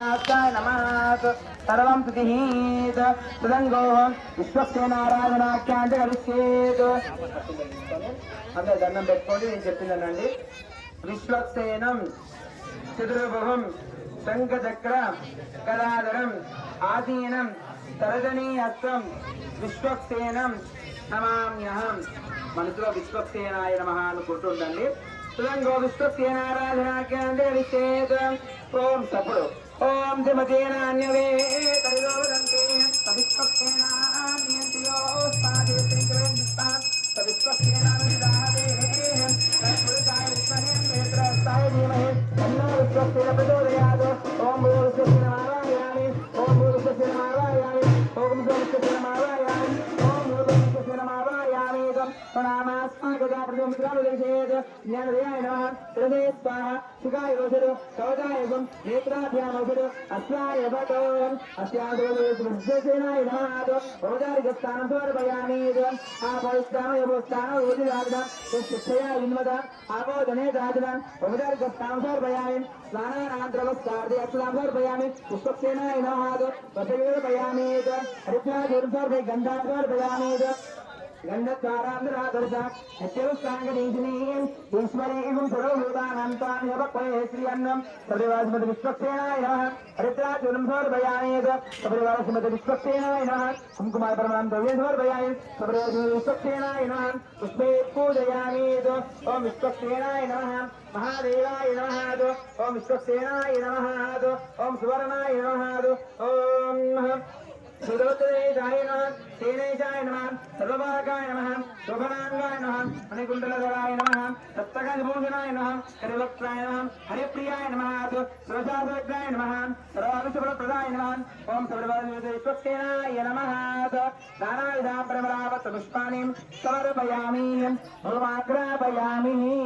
नमः सर्वं तुतिहीत तदंगो विश्वक्सेनाराधनाख्యాంత కరిష్యేత్ అందరూ దండం పెట్టుకోండి. నేను చెప్పిందనండి. విశ్వక్సేనం చతుర్భువం శంఖచక్ర కళాధరం ఆసీనం తరజనీయస్తం విశ్వక్సేనం నమామ్యహం. మనసులో విశ్వక్సేనాయ నమః అనుకుంటుండండి. తదంగో విశ్వక్సేనారాధనాఖ్యాంత కరిష్యేత్. ఓం సప్పుడు ओम जमतेनान्यवे तरिदोदन्ते तविश्वक्सेनान्यन्त्यो स्पादे त्रिकवेदिस्तां तविश्वक्सेनानविदाहवे तत्पुरुषाय विद्महे नेत्रस्ताय धीमहि तन्नो विश्वक्सेन प्रचोदयात्. ओम भूर्भुवस्सुः ओम भूर्भुवस्सुः ओम भूर्भुवस्सुः ओम भूर्भुवस्सुः प्रणामास्माकं प्रथमं ज्ञानदयाय नमः. हृदये स्वाहा शिखाय औषधो कवचाय गुं नेत्राभ्याम् औषधो अस्याय भटो अस्यादोसेनाय नमः. औदारिकस्थानं समर्पयामि. आपविष्टामयभोस्थानं रोजिराजनं शिक्षया विन्वद आपोदने राजनं औदारिकस्थानं समर्पयामि. स्नानानन्तरमस्कार्दे अक्षतां समर्पयामि. पुष्पसेनाय नमः. वसविर्पयामि. हरिद्राजूर्ं समर्पयामि. गन्धां समर्पयामि. गंधद्वारांतरादर्शा नित्यरुष्टांगनीजनीं ईश्वरीं सर्वभूतानान्तान्यवक्वये श्रियन्नं सप्रिवासमत विश्वक्सेनाय नमः. हरिद्राचूर्णं समर्पयामि. सप्रिवासमत विश्वक्सेनाय नमः. कुंकुमाय परमं द्रव्यं समर्पयामि. सप्रिवासमत विश्वक्सेनाय नमः. पुष्पे पूजयामि. ओम विश्वक्सेनाय नमः. महादेवाय नमः. ओम विश्वक्सेनाय नमः. ओम सुवर्णाय नमः. ओम सुदोत्तरेशाय नमः. सेनेशाय नमः. सर्वभागाय नमः. शोभनांगाय नमः. मणिकुण्डलधराय नमः. सप्तकविभूषणाय नमः. हरिवक्त्राय नमः. हरिप्रियाय नमः. सुरसासवज्राय नमः. सर्वानुशुभप्रदाय नमः. ओम सर्वविश्वक्सेनाय नमः. नानाविधां परमरावत पुष्पाणिं समर्पयामि. भूमाग्रापयामि.